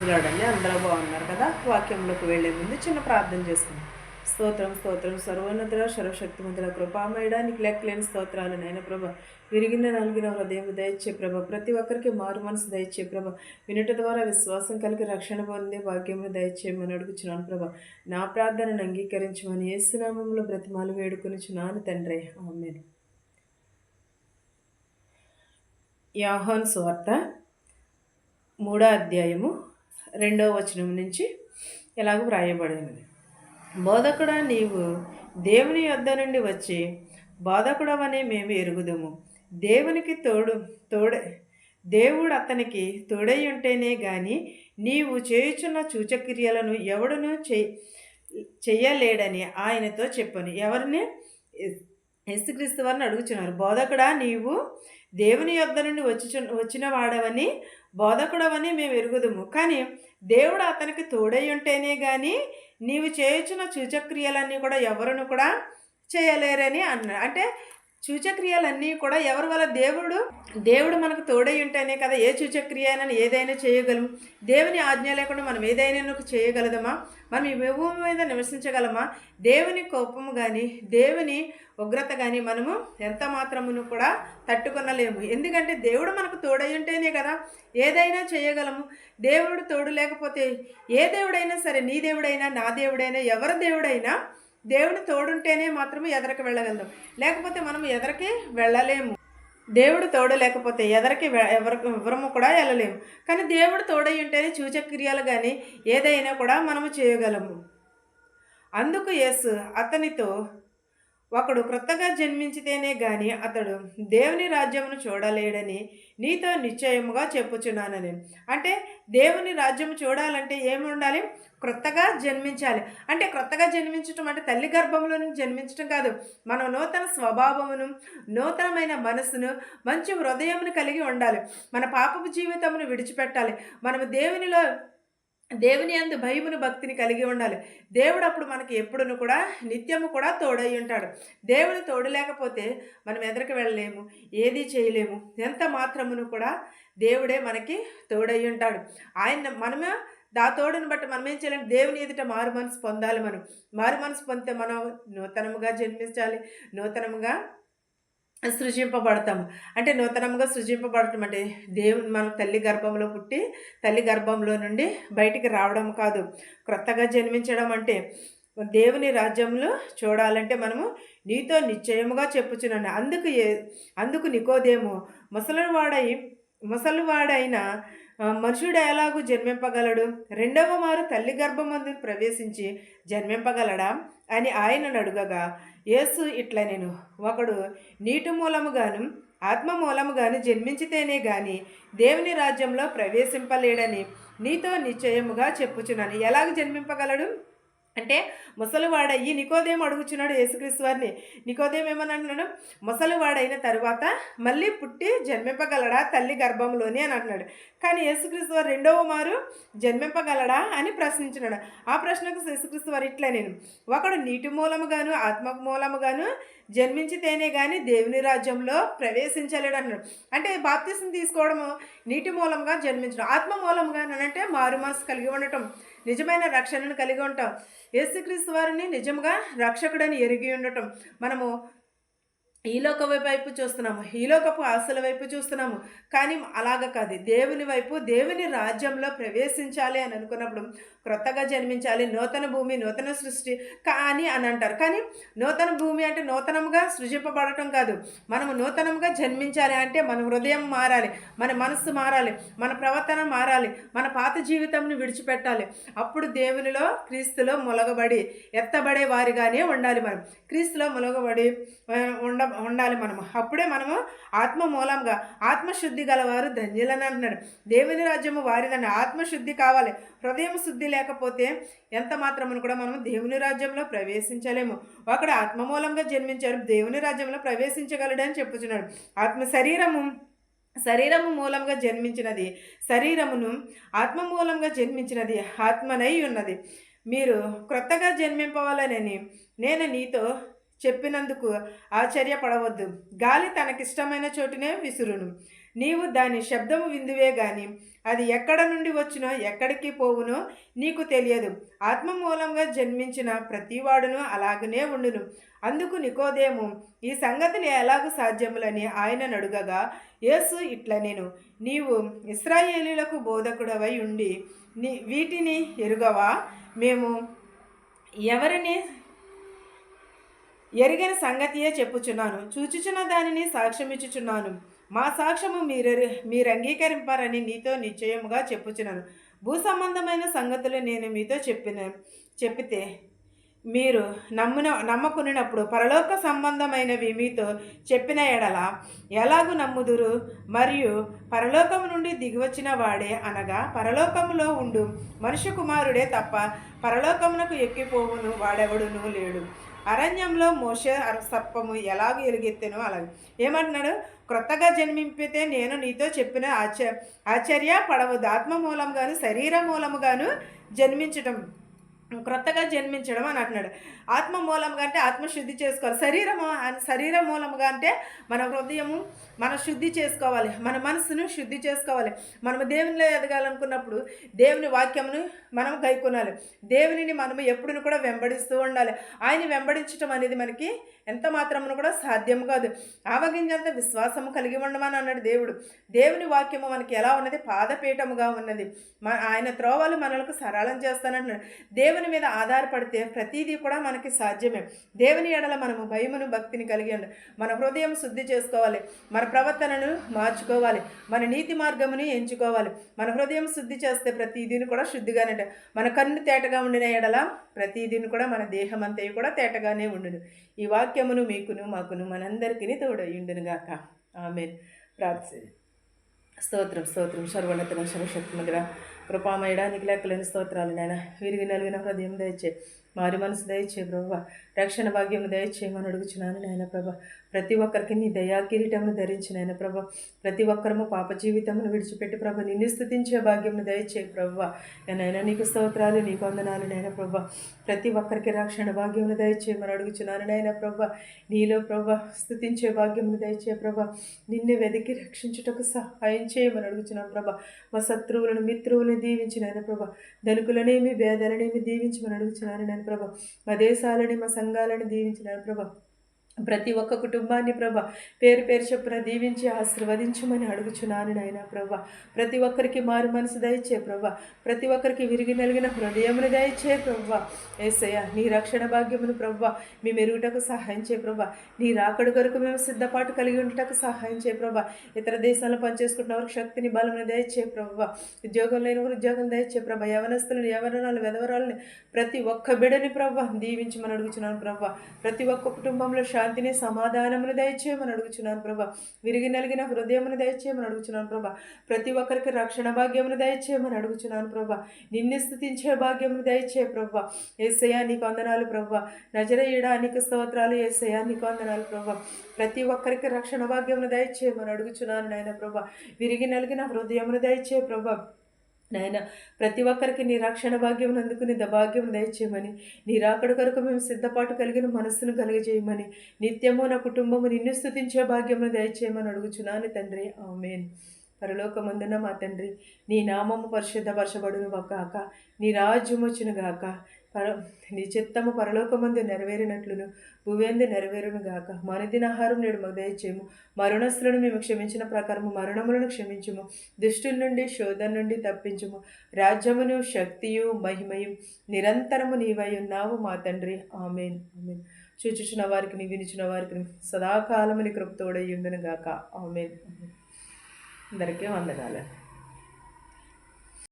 చూడండి అందరూ బాగున్నారు కదా. వాక్యంలోకి వెళ్లే ముందు చిన్న ప్రార్థన చేసుకుందాం. స్తోత్రం స్తోత్రం సర్వోన్నతుడ సర్వశక్తిమంతుడ కృపామయడానికి లెక్కలేని స్తోత్రాలు నైనా ప్రభ. విరిగిన నలిగిన హృదయం దయచే ప్రభ. ప్రతి ఒక్కరికి మారు మనసు దయచే ప్రభ. వినుట ద్వారా విశ్వాసం కలిగి రక్షణ పొందే భాగ్యము దయచేయమని అడుగుచున్నాను ప్రభ. నా ప్రార్థనను అంగీకరించమని యేసునామములో బ్రతిమాలు వేడుకొనిచున్నాను తండ్రి, ఆమేన్. యోహాను సువార్త 3వ అధ్యాయము 2వ వచనం నుంచి ఇలాగ వ్రాయబడినది. బోధకుడా, నీవు దేవుని యొద్ద నుండి వచ్చి బోధకుడవని మేము ఎరుగుదుము. దేవునికి దేవుడు అతనికి తోడై ఉంటేనే గాని నీవు చేయుచున్న సూచక్రియలను ఎవడునూ చెయ్యలేడని ఆయనతో చెప్పను. ఎవరిని? యేసుక్రీస్తు వారిని అడుగుచున్నారు. బోధకుడా, నీవు దేవుని యొద్ద నుండి వచ్చిన వాడవని బోధకుడవని మేము ఎరుగుదుము. కానీ దేవుడు అతనికి తోడై ఉంటేనే కానీ నీవు చేయుచున్న సూచక్రియలన్నీ కూడా ఎవరును కూడా చేయలేరని అన్నారు. అంటే సూచక్రియలన్నీ కూడా ఎవరి వల్ల? దేవుడు మనకు తోడై ఉంటేనే కదా ఏ సూచక్రియ అయినా ఏదైనా చేయగలము. దేవుని ఆజ్ఞ లేకుండా మనం ఏదైనా చేయగలదమా? మనం ఈ భూమి మీద నివసించగలమా? దేవుని కోపము కానీ దేవుని ఉగ్రత కానీ మనము ఎంత మాత్రమును కూడా తట్టుకొనలేము. ఎందుకంటే దేవుడు మనకు తోడై ఉంటేనే కదా ఏదైనా చేయగలము. దేవుడు తోడు లేకపోతే ఏ దేవుడైనా సరే, నీ దేవుడైనా నా దేవుడైనా ఎవరి దేవుడైనా దేవుడు తోడుంటేనే మాత్రమే ఎదరికి వెళ్ళగలం, లేకపోతే మనం ఎదరికి వెళ్ళలేము. దేవుడు తోడు లేకపోతే ఎదరికి ఎవరము కూడా వెళ్ళలేము. కానీ దేవుడు తోడై ఉంటేనే సూచక్రియలు కానీ ఏదైనా కూడా మనము చేయగలము. అందుకు యేసు అతనితో, ఒకడు క్రొత్తగా జన్మించితేనే గాని అతడు దేవుని రాజ్యమును చూడలేడని నీతో నిశ్చయముగా చెప్పుచున్నానని. అంటే దేవుని రాజ్యము చూడాలంటే ఏమి ఉండాలి? క్రొత్తగా జన్మించాలి. అంటే క్రొత్తగా జన్మించటం అంటే తల్లి గర్భంలో నుంచి జన్మించటం కాదు. మనం నూతన స్వభావమును, నూతనమైన మనసును, మంచి హృదయమును కలిగి ఉండాలి. మన పాపపు జీవితమును విడిచిపెట్టాలి. మనము దేవుని యందు భయమును భక్తిని కలిగి ఉండాలి. దేవుడు అప్పుడు మనకి ఎప్పుడును కూడా నిత్యము కూడా తోడై ఉంటాడు. దేవుడు తోడు లేకపోతే మనం ఎదరికి వెళ్ళలేము, ఏది చేయలేము. ఎంత మాత్రమును కూడా దేవుడే మనకి తోడై ఉంటాడు. మనమే తోడుని బట్టి మనం ఏం చేయాలంటే దేవుని ఎదుట మారు మనసు పొందాలి. మారు మనసు పొందితే మనం నూతనముగా జన్మించాలి, నూతనముగా సృజింపబడతాము. అంటే నూతనంగా సృజింపబడటం అంటే దేవుని మన తల్లి గర్భంలో పుట్టి తల్లి గర్భంలో నుండి బయటికి రావడం కాదు. క్రొత్తగా జన్మించడం అంటే దేవుని రాజ్యంలో చూడాలంటే మనము నీతో నిశ్చయముగా చెప్పుచున్నాను. అందుకు నికోదేము, ముసలివాడైన మనుషుడు ఎలాగూ జన్మింపగలడు? రెండవ మారు తల్లి గర్భమందు ప్రవేశించి జన్మింపగలడా అని ఆయనను అడుగగా యేసు ఇట్లా, నేను ఒకడు నీటి మూలముగాను ఆత్మ మూలముగాను జన్మించితేనే గాని దేవుని రాజ్యంలో ప్రవేశింపలేడని నీతో నిశ్చయముగా చెప్పుచున్నాను. ఎలాగ జన్మింపగలడు అంటే ముసలివాడయ్యి నికోదేము అడుగుచున్నాడు యేసుక్రీస్తు వారిని. నికోదేము ఏమని అంటున్నాడు? ముసలివాడైన తరువాత మళ్ళీ పుట్టి జన్మింపగలడా తల్లి గర్భంలోని అని అంటున్నాడు. కానీ యేసుక్రీస్తు వారు రెండవ మారు జన్మింపగలడా అని ప్రశ్నించినాడు. ఆ ప్రశ్నకు యేసుక్రీస్తు వారు ఇట్లా, నేను ఒకడు నీటి మూలముగాను ఆత్మ మూలముగాను జన్మించితేనే కానీ దేవుని రాజ్యంలో ప్రవేశించలేడు అన్నాడు. అంటే బాప్తిసం తీసుకోవడము నీటి మూలంగా జన్మించడం, ఆత్మ మూలంగా అంటే మారు మనసు కలిగి ఉండటం, నిజమైన రక్షణను కలిగి ఉంటాం. యేసుక్రీస్తు వారిని నిజంగా రక్షకుడని ఎరిగి ఉండటం. మనము ఈ లోక వైపు చూస్తున్నాము, ఈ లోకపు ఆశల వైపు చూస్తున్నాము. కానీ అలాగ కాదు, దేవుని వైపు, దేవుని రాజ్యంలో ప్రవేశించాలి అని అనుకున్నప్పుడు క్రొత్తగా జన్మించాలి. నూతన భూమి, నూతన సృష్టి కానీ అని అంటారు. కానీ నూతన భూమి అంటే నూతనంగా సృజింపబడటం కాదు. మనము నూతనంగా జన్మించాలి అంటే మన హృదయం మారాలి, మన మనస్సు మారాలి, మన ప్రవర్తన మారాలి, మన పాత జీవితంను విడిచిపెట్టాలి. అప్పుడు దేవునిలో, క్రీస్తులో మొలగబడి ఎత్తబడే వారిగానే ఉండాలి. మనం క్రీస్తులో మొలగబడి ఉండాలి మనము. అప్పుడే మనము ఆత్మ మూలంగా, ఆత్మశుద్ధి గలవారు ధన్యులని అంటున్నాడు. దేవుని రాజ్యము వారిదని. ఆత్మశుద్ధి కావాలి. హృదయం శుద్ధి లేకపోతే ఎంత మాత్రమును కూడా మనము దేవుని రాజ్యంలో ప్రవేశించలేము. ఒకడు ఆత్మ మూలంగా జన్మించాడు, దేవుని రాజ్యంలో ప్రవేశించగలడని చెప్పుచున్నాడు. శరీరము మూలంగా జన్మించినది శరీరమును, ఆత్మ మూలంగా జన్మించినది ఆత్మనై ఉన్నది. మీరు క్రొత్తగా జన్మింపవాలని నేను నీతో చెప్పినందుకు ఆశ్చర్యపడవద్దు. గాలి తనకిష్టమైన చోటునే విసురును. నీవు దాని శబ్దము విందువే గాని అది ఎక్కడ నుండి వచ్చినో ఎక్కడికి పోవునో నీకు తెలియదు. ఆత్మ మూలంగా జన్మించిన ప్రతివాడును అలాగనే ఉండును. అందుకు నికోదేము, ఈ సంగతులు ఎలాగూ సాధ్యములని ఆయనను అడుగగా, యేసు ఇట్లా నేను, నీవు ఇశ్రాయేలీయులకు బోధకుడవై ఉండి వీటిని ఎరుగవా? మేము ఎవరిని ఎరిగిన సంగతియే చెప్పుచున్నాను, చూచుచున్న దానిని సాక్ష్యమిచ్చుచున్నాను. మా సాక్ష్యము మీరు అంగీకరింపారని నీతో నిశ్చయముగా చెప్పుచున్నాను. భూ సంబంధమైన సంగతులు నేను మీతో చెప్పితే మీరు నమ్మకున్నప్పుడు పరలోక సంబంధమైనవి మీతో చెప్పిన ఎడల ఎలాగూ నమ్ముదురు? మరియు పరలోకము నుండి దిగివచ్చిన వాడే అనగా పరలోకములో ఉండు మనుష్య కుమారుడే తప్ప పరలోకమునకు ఎక్కిపోవును వాడెవడును లేడు. అరణ్యంలో మోషే సర్పము ఎలాగూ ఎలుగెత్తెనో అలాగే ఏమంటున్నాడు? క్రొత్తగా జన్మింపితే నేను నీతో చెప్పిన ఆశ్చర్య పడవద్దు. ఆత్మ మూలంగాను శరీర మూలముగాను జన్మించటం, క్రొత్తగా జన్మించడం అని అంటున్నాడు. ఆత్మ మూలంగా అంటే ఆత్మ శుద్ధి చేసుకోవాలి. శరీర మూలంగా అంటే మన హృదయము మన శుద్ధి చేసుకోవాలి, మన మనసును శుద్ధి చేసుకోవాలి. మనము దేవునిలో ఎదగాలనుకున్నప్పుడు దేవుని వాక్యమును మనం గైకొనాలి. దేవునిని మనము ఎప్పుడు కూడా వెంబడిస్తూ ఉండాలి. ఆయన వెంబడించడం అనేది మనకి ఎంత మాత్రమును కూడా సాధ్యం కాదు. ఆవగింజంత విశ్వాసము కలిగి ఉండమని అన్నాడు దేవుడు. దేవుని వాక్యము మనకి ఎలా ఉన్నది? పాదపీఠముగా ఉన్నది. ఆయన త్రోవలు మనలకు సరళం చేస్తానంటున్నాడు. దేవుని మీద ఆధారపడితే ప్రతిదీ కూడా మనకి సాధ్యమే. దేవుని ఎడల మనము భయమును భక్తిని కలిగి ఉండాలి. మన హృదయం శుద్ధి చేసుకోవాలి, మన ప్రవర్తనను మార్చుకోవాలి, మన నీతి మార్గముని ఎంచుకోవాలి. మన హృదయం శుద్ధి చేస్తే ప్రతిదీని కూడా శుద్ధిగానే, మన కన్ను తేటగా ఉండిన ఎడల ప్రతిదీని కూడా మన దేహం అంతయు కూడా తేటగానే ఉండును. ఈ వాక్యమును మీకును మాకును మనందరికీ తోడయుండును గాక. ఆమేన్. ప్రార్థన. స్తోత్రం స్తోత్రం సర్వోన్నత సర్వశక్తిమంతుడా కృపామయుడా, నీకు లెక్కలేని స్తోత్రాలు నాయన. విరిగి నలిగిన హృదయం దయచే, మారి మనసు దయచే ప్రభువా, రక్షణ భాగ్యము దయచేయమని అడుగుచున్నాను నాయన ప్రభా. ప్రతి ఒక్కరికి నీ దయా కిరీటమును ధరించి నాయన ప్రభా. ప్రతి ఒక్కరము పాప జీవితమును విడిచిపెట్టి ప్రభా నిన్ను స్తుతించే భాగ్యమును దయచే ప్రభువా. నాయన నీకు స్తోత్రాలు, నీకు వందనాలు నాయన ప్రభా. ప్రతి ఒక్కరికి రక్షణ భాగ్యమును దయచేయమని అడుగుచున్నాను నాయన ప్రభా. నీలో ప్రభా స్తుతించే భాగ్యమును దయచే ప్రభా. నిన్ను వెతికి రక్షించుటకు సహాయం చేయమని అడుగుచున్నాను ప్రభా. మా శత్రువులను మిత్రువులను దీవించిన ఆయన ప్రభా. ధనుకులనేమి భేదాలనేమి దీవించమని అడుగుచున్నాను నేను ప్రభా. మా దేశాలని మా సంఘాలను దీవించినాను ప్రభా. ప్రతి ఒక్క కుటుంబాన్ని ప్రభా పేరు పేరు చొప్పున దీవించి ఆశీర్వదించమని అడుగుచున్నాను నాయన ప్రభా. ప్రతి ఒక్కరికి మారు మనసు దయచే ప్రభా. ప్రతి ఒక్కరికి విరిగి నలిగిన హృదయమును దయచే ప్రభా. యేసయ్య నీ రక్షణ భాగ్యమును ప్రభా మేము ఎరుగుటకు సహాయం చేయ ప్రభా. నీ రాకడ కొరకు మేము సిద్ధపాటు కలిగి ఉండటకు సహాయం చేయ ప్రభా. ఇతర దేశాల్లో పనిచేసుకుంటున్న వారికి శక్తిని బలమును దయచే ప్రభా. ఉద్యోగం లేని వారు ఉద్యోగం దయచే ప్రభా. యవనస్తులను యవనరాలు వెధవరాలని ప్రతి ఒక్క బిడని ప్రభా దీవించమని అడుగుచున్నాను ప్రభా. ప్రతి ఒక్క కుటుంబంలో శాంతిని సమాధానమును దయచేయమని అడుగుచున్నాను ప్రభా. విరిగి నలిగిన హృదయమును దయచేయమని అడుగుచున్నాను ప్రభా. ప్రతి ఒక్కరికి రక్షణ భాగ్యమును దయచేయమని అడుగుచున్నాను ప్రభా. నిన్ను స్తుతించే భాగ్యమును దయచే ప్రభా. యేసయ్యా నీకు వందనాలు ప్రభా. నజరేయుడా నీకు స్తోత్రాలు. యేసయ్యా నీకు వందనాలు ప్రభా. ప్రతి ఒక్కరికి రక్షణ భాగ్యమును దయచేయమని అడుగుచున్నాను నాయన ప్రభా. విరిగి నలిగిన హృదయమును దయచే ప్రభా. నాయన ప్రతి ఒక్కరికి నీ రక్షణ భాగ్యం అందుకుని భాగ్యం దయచేయమని, నీ రాకడ కొరకు మేము సిద్ధపాటు కలిగిన మనస్సును కలుగజేయమని, నిత్యము నా కుటుంబము నిన్ను స్తుతించే భాగ్యమును దయచేయమని అడుగుచున్నాను తండ్రి. ఆమేన్. పరలోకమందున మా తండ్రి, నీ నామము పరిశుద్ధపరచబడును గాక, నీ రాజ్యము వచ్చును గాక, నీ చిత్తము పరలోకమందు నెరవేరినట్లును భూవేందు నెరవేరును గాక. మనదిన ఆహారం నేడు మాకు దయచేయము. మరణస్తులను మేము క్షమించిన ప్రకారము మరణములను క్షమించుము. దుష్టుల నుండి శోధన నుండి తప్పించుము. రాజ్యమును శక్తియు మహిమయు నిరంతరము నీవై ఉన్నావు మా తండ్రి. ఆమేన్. ఆమేన్. చూచుచున్న వారికి వినిచిన వారికి సదాకాలము నీ కృప తోడై ఉండును గాక. ఆమేన్. అందరికీ వందనాలు.